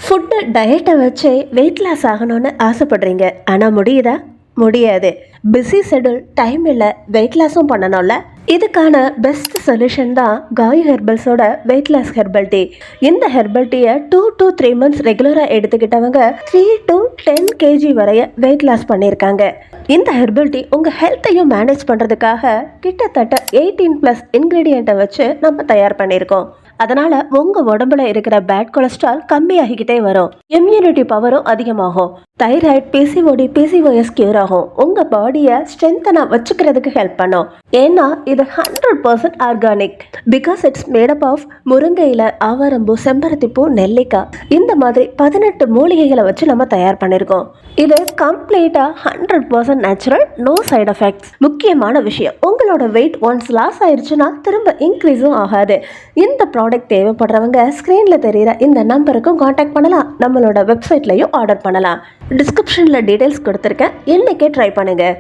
Food டயட்டை வச்சு weight loss ஆகணும்னு ஆசைப்படுறீங்க, ஆனால் முடியுதா? முடியாது. பிஸி ஷெடியூல், டைம் இல்லை, வெயிட் லாஸும் பண்ணணும்ல. இதுக்கான பெஸ்ட் சொல்யூஷன் தான் காய் ஹெர்பல்ஸோட வெயிட் லாஸ் ஹெர்பல் டீ. இந்த ஹெர்பல் டீயை 2 to 3 months ரெகுலராக எடுத்துக்கிட்டவங்க 3 to 10 kg வரைய வெயிட் லாஸ் பண்ணியிருக்காங்க. இந்த ஹெர்பல் டீ உங்கள் ஹெல்த்தையும் மேனேஜ் பண்ணுறதுக்காக கிட்டத்தட்ட 18+ இன்க்ரீடியண்ட்டை வச்சு நம்ம தயார் பண்ணியிருக்கோம். அதனால உங்க உடம்புல இருக்கிற பேட் கொலஸ்ட்ரால் கம்மியாகிக்கிட்டே வரும், இம்யூனிட்டி பவரும் அதிகமாகும், தைராய்டு, பிசிஓடி, பிசிஓஎஸ் கியூர் ஆகும், உங்க பாடியை ஸ்ட்ரென்த்தனா வச்சுக்கிறதுக்கு ஹெல்ப் பண்ணும். ஏன்னா இது 100% organic. Because it's made up of முருங்கையில, ஆவாரம்பூ, செம்பருத்திப்பூ, நெல்லிக்காய், இந்த மாதிரி 18 மூலிகைகளை வச்சு நம்ம தயார் பண்ணியிருக்கோம். இது கம்ப்ளீட்டா 100% நேச்சுரல், நோ சைட் எஃபெக்ட்ஸ். முக்கியமான விஷயம், உங்களோட வெயிட் ஒன்ஸ் லாஸ் ஆயிடுச்சுன்னா திரும்ப இன்க்ரீஸும் ஆகாது. இந்த ப்ராடக்ட் தேவைப்படுறவங்க ஸ்க்ரீன்ல தெரியுற இந்த நம்பருக்கும் காண்டாக்ட் பண்ணலாம். நம்மளோட வெப்சைட்லையும் ஆர்டர் பண்ணலாம். டிஸ்கிரிப்ஷன்ல டீடைல்ஸ் கொடுத்துருக்கேன், இன்னைக்கே ட்ரை பண்ணுங்க.